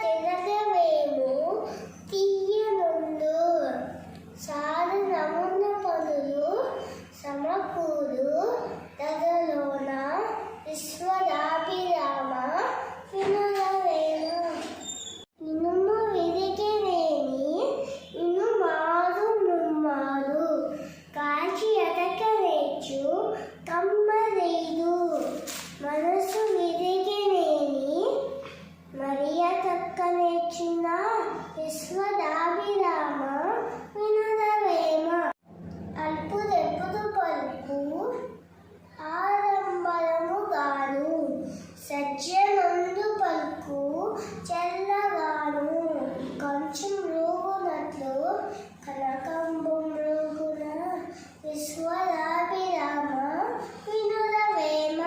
తిరగవేము తీయనుండు sir నమున పనులు సమకూరు తగలోన విశ్వదాభిరామ వినురవేమ ఇనుము విరిగినేని ఇను మారు ముమ్మారు కాచి అటకలేచు కమ్మరేదు మనసు విరిగినేని మరియ తక్కలేచిన విశ్వదాభిరామ వినురవేమ అల్పుదెప్పుడు పలుకు ఆరంభరము గాను సజ్జనందు పలుకు చెల్లగాను కంచు మృగునట్లు కనకంబు మృగున విశ్వదాభిరామ వినురవేమ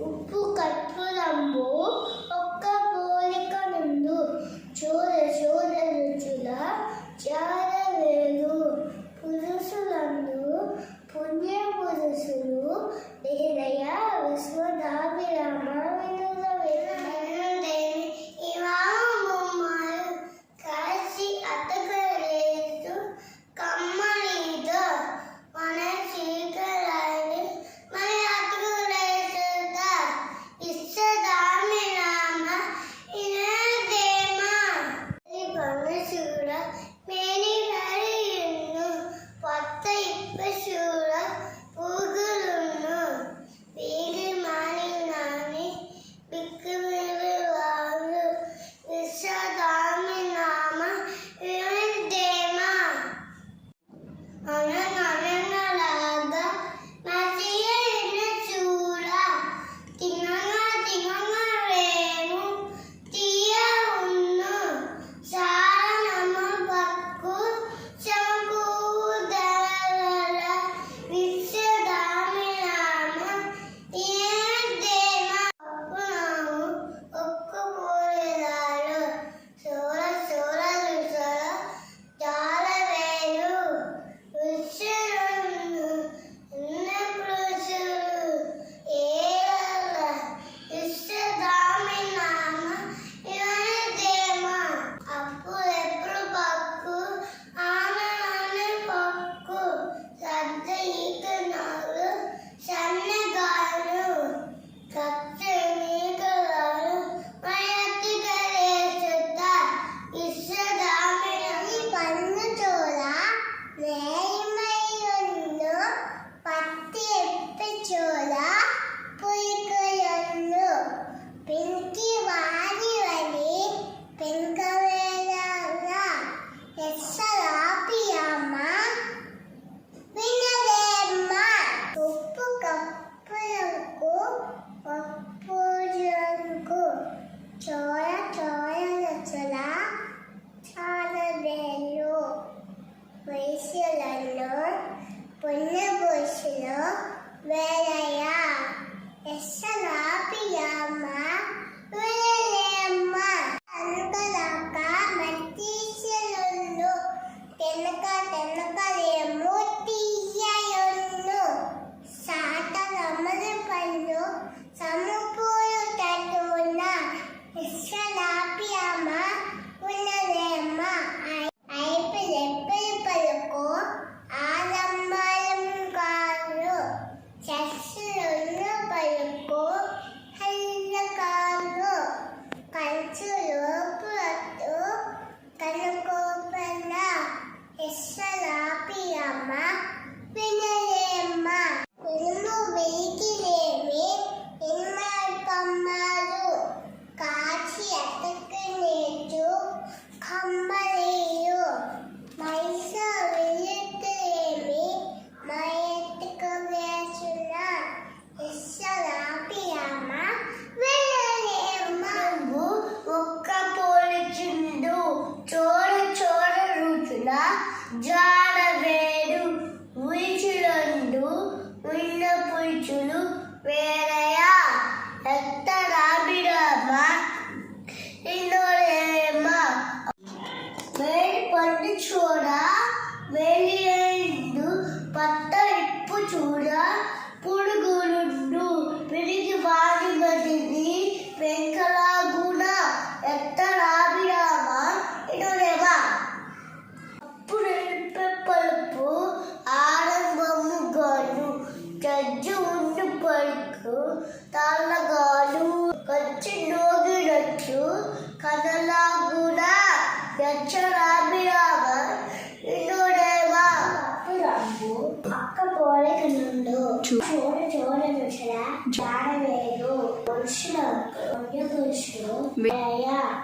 ఉప్పు కర్పూరంబు ఒక్క పోలిక నుండు చూడ చూడ రుచుల జారవేరు పురుషులందు పుణ్య పురుషులు దేదయ విశ్వదాభిరామ వినురవేమ ఇవా ముమ్మారు కాచి అతకలేదు కమ్మలేదు మన చీకరాలు మన అతుకులేసుద విశ్వదాభిరామ వినురవేమ పరమశివుడ మేని హరియును కొత్త ఇప్పశూడ పూగులును వీరి మాని నాని బిక్కుమిలు వాళ్ళు విశ్వదాభిరామ వినురవేమ అనననలాగా మసియన చూడ తినగా తినగా వేము తీయ ఉన్ను సారనమ పక్కు సమకూదల విశ్వదాభిరామ వినురవేమ అప్పునాము ఒక్కు పోలేదారు సోర సోర రుసల జాలవేలు విశ్వరును ఉన్న పురుషులు ఏల విశ్వదాభిరామ వినురవేమ అప్పుడెప్పుడు పక్కు ఆననాని పక్కు సద్ద ఈకనాలు సన్నగాలు కచ్చనీకలాలు మయత్తికలేసుత విశ్వదాభిరామ పన్ను చూడ నేయమయ్యున్ను పత్తి ఎప్పి చూడ పులికయన్ను పింకి వారి వలి పెంకవేళ విశ్వదాభిరామ వినురవేమ ఉప్పు కప్పులకు పప్పులకు చోర చోర రుచుల చాలవేలు వయసులను పుణ్యభూషులు వేలయ విశ్వదాభిరామ వినురవేమ అనుకలాక మతీశలుండు తెనక తెనకలేము తీయయున్ను సాట రమణ పళ్ళు సమకూరు తట్టున విశ్వదాభిరామ వినురవేమ ఐపిలెప్పిలి పలుకు ఆలంబరం కారు చస్సులున్న పలుకు హల్లకారు కంచులోపులట్టు కనుకోపల విశ్వదాభిరామ వినురవేమ ఇనుము విరిగినేమి ఇనుమ కమ్మారు కాచి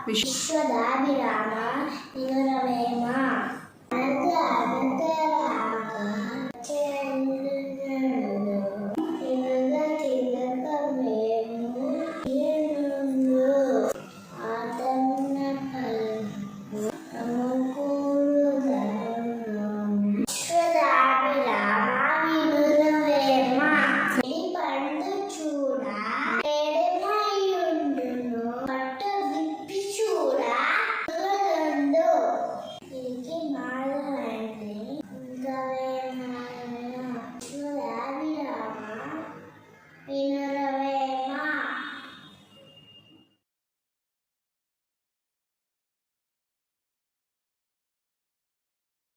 విశ్వదాభిరామ వినురవేమ. అనంత